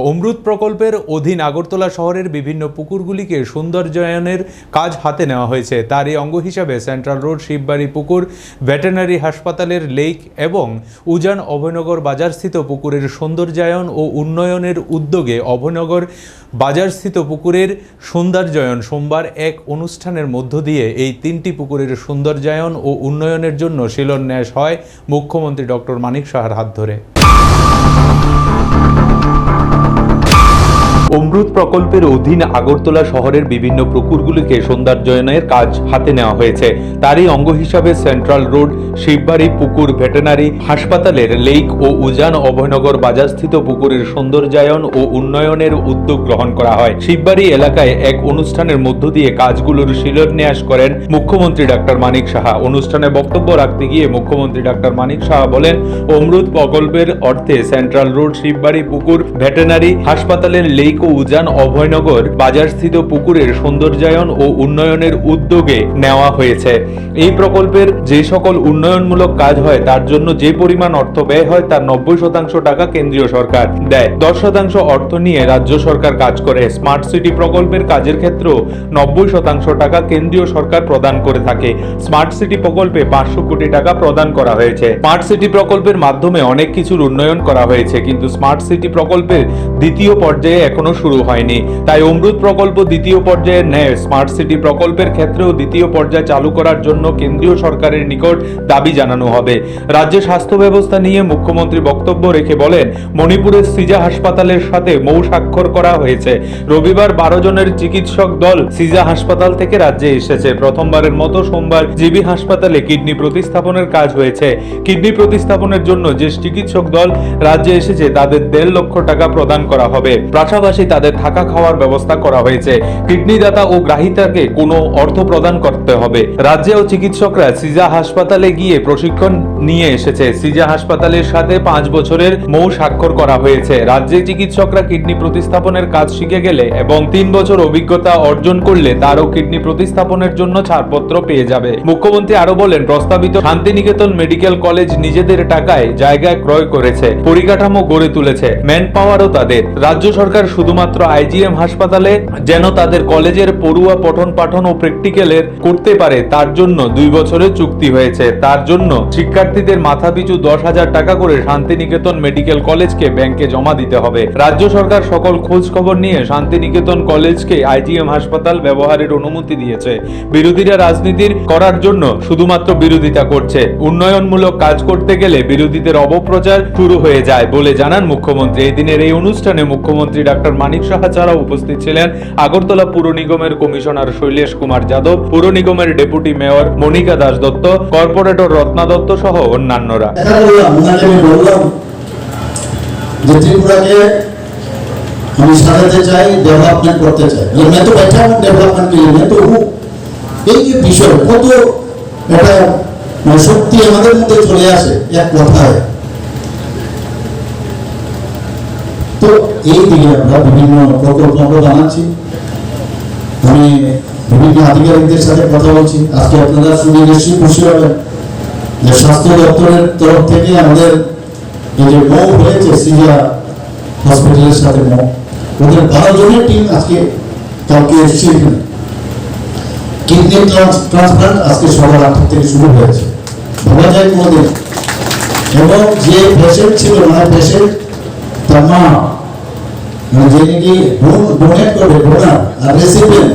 অমৃত প্রকল্পের অধীন আগরতলা শহরের বিভিন্ন পুকুরগুলিকে সৌন্দর্যায়নের কাজ হাতে নেওয়া হয়েছে। তারই অঙ্গ হিসাবে সেন্ট্রাল রোড শিববাড়ি পুকুর, ভেটেরিনারি হাসপাতালের লেক এবং উজান অভয়নগর বাজারস্থিত পুকুরের সৌন্দর্যায়ন ও উন্নয়নের উদ্যোগে অভয়নগর বাজারস্থিত পুকুরের সৌন্দর্যায়ন সোমবার এক অনুষ্ঠানের মধ্য দিয়ে এই তিনটি পুকুরের সৌন্দর্যায়ন ও উন্নয়নের জন্য শিলান্যাস হয় মুখ্যমন্ত্রী ডক্টর মানিক সাহার হাত ধরে। অমৃত প্রকল্পের অধীন আগরতলা শহরের বিভিন্ন পুকুরগুলিকে সৌন্দর্যায়নের কাজ হাতে নেওয়া হয়েছে। তারই অঙ্গ হিসাবে সেন্ট্রাল রোড শিববাড়ি পুকুর, ভেটেরিনারি হাসপাতালের লেক ও উজান অভয়নগর বাজারস্থিত পুকুরের সৌন্দর্যায়ন ও উন্নয়নের উদ্যোগ গ্রহণ করা হয়। শিববাড়ি এলাকায় এক অনুষ্ঠানের মধ্য দিয়ে কাজগুলোর শিলান্যাস করেন মুখ্যমন্ত্রী ডাক্তার মানিক সাহা। অনুষ্ঠানে বক্তব্য রাখতে গিয়ে মুখ্যমন্ত্রী ডাক্তার মানিক সাহা বলেন, অমৃত প্রকল্পের অর্থে সেন্ট্রাল রোড শিববাড়ি পুকুর, ভেটেরিনারি হাসপাতালের লেক ও উজান অভয়নগর বাজারস্থিত পুকুরের সৌন্দর্যায়ন ও উন্নয়নের উদ্যোগে নেওয়া হয়েছে। এই প্রকল্পের যে সকল উন্নয়নমূলক কাজ হয় তার জন্য যে পরিমাণ অর্থ ব্যয় হয় তার 90% টাকা কেন্দ্রীয় সরকার দেয়, 10% অর্থ নিয়ে রাজ্য সরকার কাজ করে। স্মার্ট সিটি প্রকল্পের কাজের ক্ষেত্রেও 90% টাকা কেন্দ্রীয় সরকার প্রদান করে থাকে। স্মার্ট সিটি প্রকল্পে 500 কোটি টাকা প্রদান করা হয়েছে। স্মার্ট সিটি প্রকল্পের মাধ্যমে অনেক কিছুর উন্নয়ন করা হয়েছে, কিন্তু স্মার্ট সিটি প্রকল্পের দ্বিতীয় পর্যায়ে এখনো শুরু হয়নি। তাই অমৃত প্রকল্প দ্বিতীয় পর্যায়ের ন্যায় স্মার্ট সিটি প্রকল্পের ক্ষেত্রেও দ্বিতীয় পর্যায় চালু করার জন্য কেন্দ্রীয় সরকারের নিকট দাবি জানানো হবে। রাজ্যের স্বাস্থ্য ব্যবস্থা নিয়ে মুখ্যমন্ত্রী বক্তব্য রেখে বলেন, মণিপুরের সিজা হাসপাতালের সাথে মৌ স্বাক্ষর করা হয়েছে। রবিবার 12 জনের চিকিৎসক দল সিজা হাসপাতাল থেকে রাজ্যে এসেছে। প্রথমবারের মতো সোমবার জিবি হাসপাতালে কিডনি প্রতিস্থাপনের কাজ হয়েছে। কিডনি প্রতিস্থাপনের জন্য যে চিকিৎসক দল রাজ্যে এসেছে তাদের 1.5 লক্ষ টাকা প্রদান করা হবে। পাশাপাশি তাদের থাকা খাওয়ার ব্যবস্থা করা হয়েছে। কিডনি দাতা ও গ্রাহীতাকে কোনো অর্থ প্রদান করতে হবে। রাজ্যেও চিকিৎসকরা সিজা হাসপাতালে গিয়ে প্রশিক্ষণ নিয়ে এসেছে। সিজা হাসপাতালের সাথে 5 বছরের মৌ স্বাক্ষর করা হয়েছে। রাজ্যে চিকিৎসকরা কিডনি প্রতিস্থাপনের কাজ শিখে গেলে এবং 3 বছর অভিজ্ঞতা অর্জন করলে তারও কিডনি প্রতিস্থাপনের জন্য ছাড়পত্র পেয়ে যাবে। মুখ্যমন্ত্রী আরো বলেন, প্রস্তাবিত শান্তিনিকেতন মেডিকেল কলেজ নিজেদের টাকায় জায়গায় ক্রয় করেছে, পরিকাঠামো গড়ে তুলেছে, ম্যান পাওয়ারও তাদের। রাজ্য সরকার শুধুমাত্র আইজিএম হাসপাতালে যেন তাদের কলেজের পড়ুয়া পঠন পাঠন ও প্র্যাকটিক্যালের করতে পারে তার জন্য 2 বছরের চুক্তি হয়েছে। তার জন্য শিক্ষার্থীদের মাথাপিছু 10,000 টাকা করে শান্তিনিকেতন মেডিকেল কলেজকে ব্যাংকে জমা দিতে হবে। রাজ্য সরকার সকল খোঁজ খবর নিয়ে শান্তিনিকেতন কলেজকে আইজিএম হাসপাতাল ব্যবহারের অনুমতি দিয়েছে। বিরোধীরা রাজনীতির করার জন্য শুধুমাত্র বিরোধিতা করছে। উন্নয়নমূলক কাজ করতে গেলে বিরোধীদের অপপ্রচার শুরু হয়ে যায় বলে জানান মুখ্যমন্ত্রী। এই দিনের এই অনুষ্ঠানে মুখ্যমন্ত্রী ডাক্তার মানিক সাহা ছাড়াও উপস্থিত ছিলেন আগরতলা পুর নিগমের কমিশনার শৈলেশ কুমার যাদব, পুর নিগমের deputy mayor Monika Das Dutta, corporator Ratna Dutta সহ অন্যান্যরা। हम साझाते चाই, डेवलपमेंट করতে চাই। मैं तो बैठा हूं डेवलपमेंट के लिए, मैं तो हूं। এই যে বিষয় কত এটা শক্তি আমাদের মধ্যে চলে আসে এক কথায়। তো এই দিকে আমরা বিভিন্ন প্রকল্প আমরা বানাচ্ছি। আমি বিভিন্ন আধিকারিকদের সাথে কথা বলছি। আজকে আপনারা শুনে নিশ্চয়ই খুশি হবেন যে স্বাস্থ্য দপ্তরের তরফ থেকে আমাদের এই যে মৌ হয়েছে সিজা হসপিটালের সাথে মৌ, ওদের 12 জনের টিম আজকে কালকে এসেছে এখানে। কিডনি ট্রান্সপ্লান্ট আজকে সকাল 8টা থেকে শুরু হয়েছে, ভাবা যায় কোনোদিন। এবং যে পেশেন্ট ছিল না, পেশেন্ট তার মা যে নাকি ডোনেট করবে, ডোনার আর রেসিপিয়েন্ট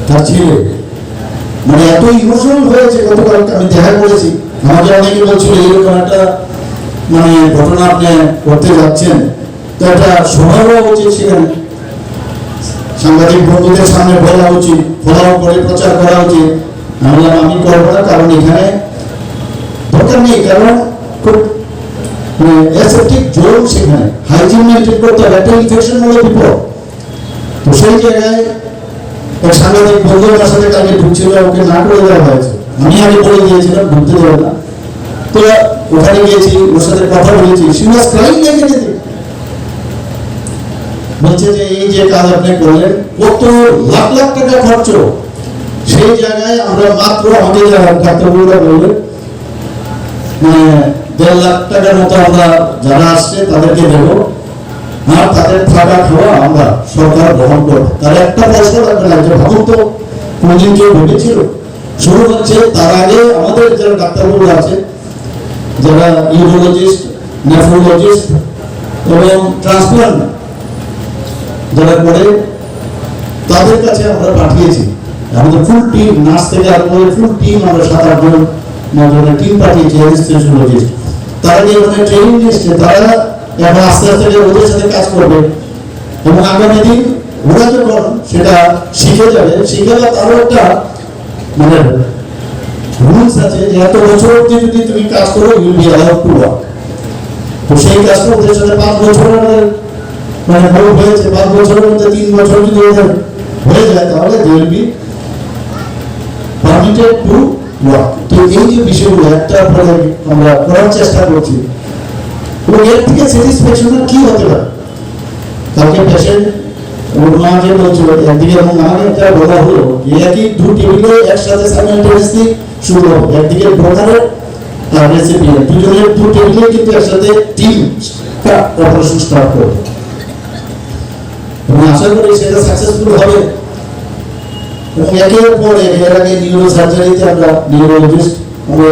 তার ছেলে, মানে এত ইমোশনাল হয়েছে। গতকাল আমি দেখা করেছি, আমাকে অনেকে বলছিল এরকম একটা মানে ঘটনা আপনি করতে যাচ্ছেন, তো এটা সময় হওয়া উচিত, সেখানে সাংবাদিক বন্ধুদের সামনে বলা উচিত, ফলো করে প্রচার করা উচিত। আমি করবো না, কারণ এখানে দরকার নেই, কারণ খুব অ্যাসেপ্টিক জোন, সেখানে হাইজিন মেনটেন করতে হবে, একটা ইনফেকশন হলো বিপদ। তো সেই জায়গায় সাংবাদিক বন্ধু আমার সাথে কালকে ঢুকছিল, ওকে না করে দেওয়া হয়েছে। আমি আগে বলে দিয়েছিলাম ঢুকতে দেবো না। তো ওখানে গিয়েছি, ওর সাথে কথা বলেছি, বলছে যে এই যে কাজ আপনি করলেন কত লাখ লাখ টাকা খরচ, সেই জায়গায় আমরা মাত্র আমাদের ডাক্তারবাবুরা বললেন 1.5 লাখ টাকার মতো আমরা যারা আসছে তাদেরকে দেবো। থাকা খাওয়া আমরা সরকার গ্রহণ করবে, তার একটা পয়সা লাগবে না। যে ভাবুন তো কোনদিন কেউ ভেবেছিল? শুরু হচ্ছে তার আগে আমাদের যারা ডাক্তারবাবু আছে, যারা ইউরোলজিস্ট, নেফ্রোলজিস্ট এবং ট্রান্সপ্লান্ট যারা করে, তাদের কাছে আমরা পাঠিয়েছি আমাদের ফুল টিম, নার্স থেকে আরম্ভ করে ফুল টিম, আমরা 7-8 জন 9 জনের টিম পাঠিয়েছি অ্যানেস্থেসিওলজিস্ট। তারা যে ট্রেনিং নিচ্ছে, তারা এখন আস্তে আস্তে ওদের সাথে কাজ করবে এবং আগামী দিন ওরা যখন সেটা শিখে যাবে, শিখে গেলে তারও একটা মানে রুলস আছে যে এত বছর অবধি যদি তুমি কাজ করো you'll be allowed to work. তো সেই কাজটা ওদের সাথে 5 বছর মানে ভুল হয়েছে, 5 বছরের মধ্যে 3 বছর যদি ওদের হয়ে যায় তাহলে they will be permitted to work. তো এই যে বিষয়গুলো একটা পরে আমরা করার চেষ্টা করছি, এবং এর থেকে স্যাটিসফ্যাকশন কি হতে পারে? কালকে পেশেন্ট ওর মা যে বলছিল একদিকে, এবং আমাকে একটা বলা হলো একই 2 টেবিলে একসাথে সাইমালটেনিয়াসলি শুরু হবে, একদিকে ডোনারের আর রেসিপিয়েন্ট দুজনের 2 টেবিলে কিন্তু একসাথে টিম অপারেশন স্টার্ট করবে, এবং আশা করি সেটা সাকসেসফুল হবে। এবং একের পর এর আগে নিউরো সার্জারিতে আমরা নিউরোলজিস্ট, আমরা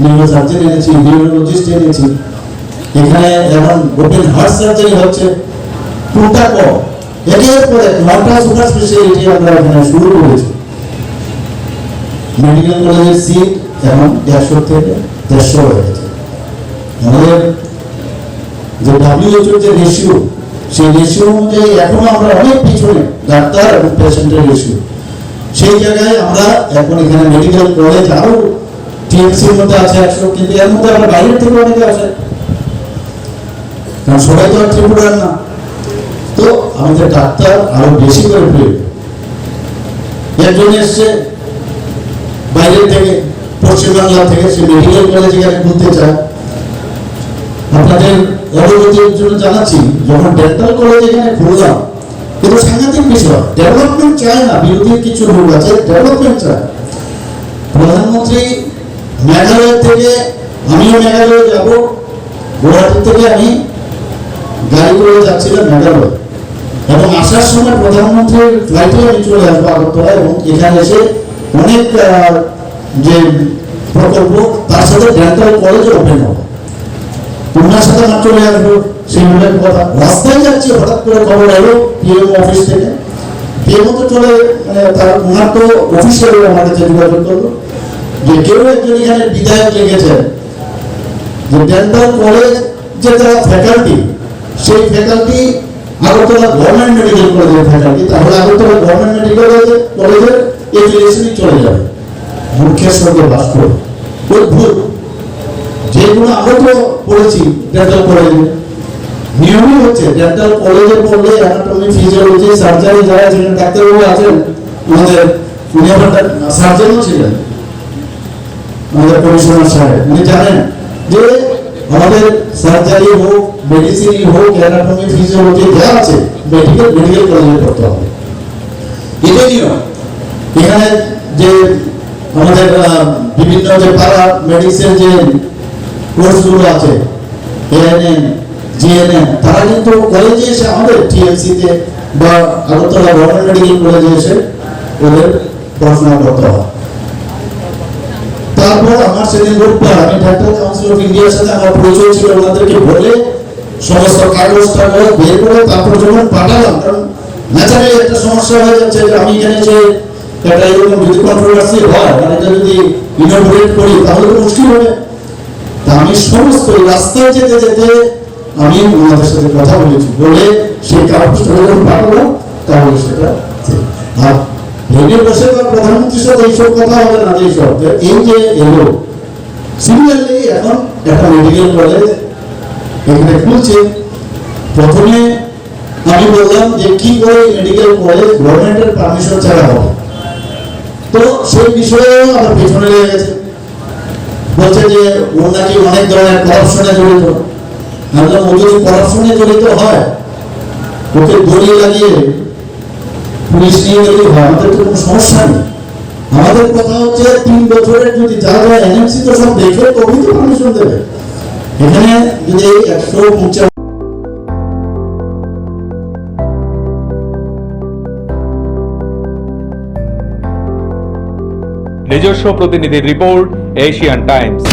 নিউরো সার্জারি এনেছি, নিউরোলজিস্ট এনেছি, এখানে এখন ওপেন হার্ট সার্জারি হচ্ছে, কোনটা কম, একের পর এক 9টা সুপার স্পেশালিটি আমরা এখানে শুরু করেছি। মেডিকেল কলেজের সিট এখন 150 থেকে 150 হয়ে গেছে। আমাদের যে WHO যে রেশিও, সেই রেশিও অনুযায়ী এখনো আমরা অনেক পিছনে, ডাক্তার এবং পেশেন্টের রেশিও। সেই জায়গায় আমরা এখন এখানে মেডিকেল কলেজ আরো টিএমসির মধ্যে আছে 100, কিন্তু এর মধ্যে আমরা বাইরের থেকে অনেকে আসে, কারণ সবাই তো আর ত্রিপুরার না। তো আমাদের ডাক্তার আরো বেশি করে প্রয়োজন। একজন এসছে বাইরের থেকে, পশ্চিমবাংলা থেকে, সে মেডিকেল কলেজ এখানে খুলতে চায়। আপনাদের অবগতির জন্য জানাচ্ছি, যখন ডেন্টাল কলেজ এখানে খুললাম, কিন্তু সাংঘাতিক বিষয়, ডেভেলপমেন্ট চায় না, বিরোধীর কিছু লোক আছে ডেভেলপমেন্ট চায়। প্রধানমন্ত্রী মেঘালয় থেকে, আমিও মেঘালয় যাব, গুয়াহাটি থেকে আমি গাড়ি করে যাচ্ছিলাম মেঘালয়, এবং আসার সময় প্রধানমন্ত্রীর ফ্লাইটে আমি চলে আসবো আগরতলা, এবং এখানে এসে অনেক যে প্রকল্প, তার সাথে ডেন্টাল কলেজ ওপেন হবে, ওনার সাথে আমার চলে আসবো, সেইভাবে কথা। রাস্তায় যাচ্ছি, হঠাৎ করে খবর এলো পিএম অফিস থেকে, পিএম তো চলে মানে তার ওনার তো অফিসিয়াল আমার কাছে যোগাযোগ করলো যে কেউ একজন এখানে বিধায়ক লিখেছেন যে ডেন্টাল কলেজ যে যারা ফ্যাকাল্টি, সেই ফ্যাকাল্টি আগরতলা গভর্নমেন্ট মেডিকেল কলেজের ফ্যাকাল্টি, তাহলে আগরতলা গভর্নমেন্ট মেডিকেল কলেজের এফিলিয়েশনই চলে যাবে মুখ্যের সঙ্গে বাস করে। ওই ভুল, যেগুলো আমরা তো পড়েছি ডেন্টাল কলেজে, নিয়মই হচ্ছে ডেন্টাল কলেজে পড়লে অ্যানাটমি, ফিজিওলজি, সার্জারি, যারা যেখানে ডাক্তারবাবু আছেন, আমাদের উনি আবার সার্জনও ছিলেন, আমাদের কমিশনার সাহেব, উনি জানেন যে আমাদের সার্জারি হোক, মেডিসিন হোক, অ্যানাটমি, ফিজিওলজি যা আছে মেডিকেল কলেজে পড়তে হবে, এটাই নিয়ম। এখানে যে আমাদের বিভিন্ন যে পাড়া মেডিসিন যে কোর্সগুলো আছে, এএনএম, জিএনএম, তারা কিন্তু কলেজে এসে আমাদের টিএমসিতে বা আগরতলা গভর্নমেন্ট মেডিকেল কলেজে এসে ওদের পড়াশোনা করতে হয়। তারপর আমার সেদিন রোববার আমি ডেন্টাল কাউন্সিল অফ ইন্ডিয়ার সাথে আমার পরিচয় ছিল, ওনাদেরকে বলে সমস্ত কাগজটা বের করে তারপর যখন পাঠালাম, কারণ ন্যাচারালি একটা সমস্যা হয়ে যাচ্ছে যে আমি এখানে যে একটা এরকম যদি কন্ট্রোভার্সি হয়, মানে এটা যদি ইনোভেট করি তাহলে তো মুশকিল হবে। তা আমি সমস্ত রাস্তায় যেতে যেতে আমি ওনাদের সাথে কথা বলেছি, বলে সেই কাগজটা যখন পাঠালাম তাহলে সেটা আর রেডিও বসে প্রধানমন্ত্রীর সাথে এইসব কথা হবে না, এইসব এই যে এলো। সিমিলারলি এখন একটা মেডিকেল কলেজ এখানে খুলছে। প্রথমে আমি বললাম যে কি করে মেডিকেল কলেজ গভর্নমেন্টের পারমিশন ছাড়া হবে, তো সেই বিষয়ে আমার পেছনে লেগে গেছে, বলছে যে ওর নাকি অনেক ধরনের করাপশনে জড়িত। আমরা ও যদি করাপশনে জড়িত হয়, ওকে দড়ি লাগিয়ে পুলিশ নিয়ে গেলে হয়, আমাদের তো কোনো সমস্যা নেই। আমাদের কথা হচ্ছে 3 বছরের যদি যা যা এনএমসি তো সব দেখে তবেই তো পারমিশন দেবে। এখানে যদি 150 নিজস্ব প্রতিনিধির রিপোর্ট, এশিয়ান টাইমস।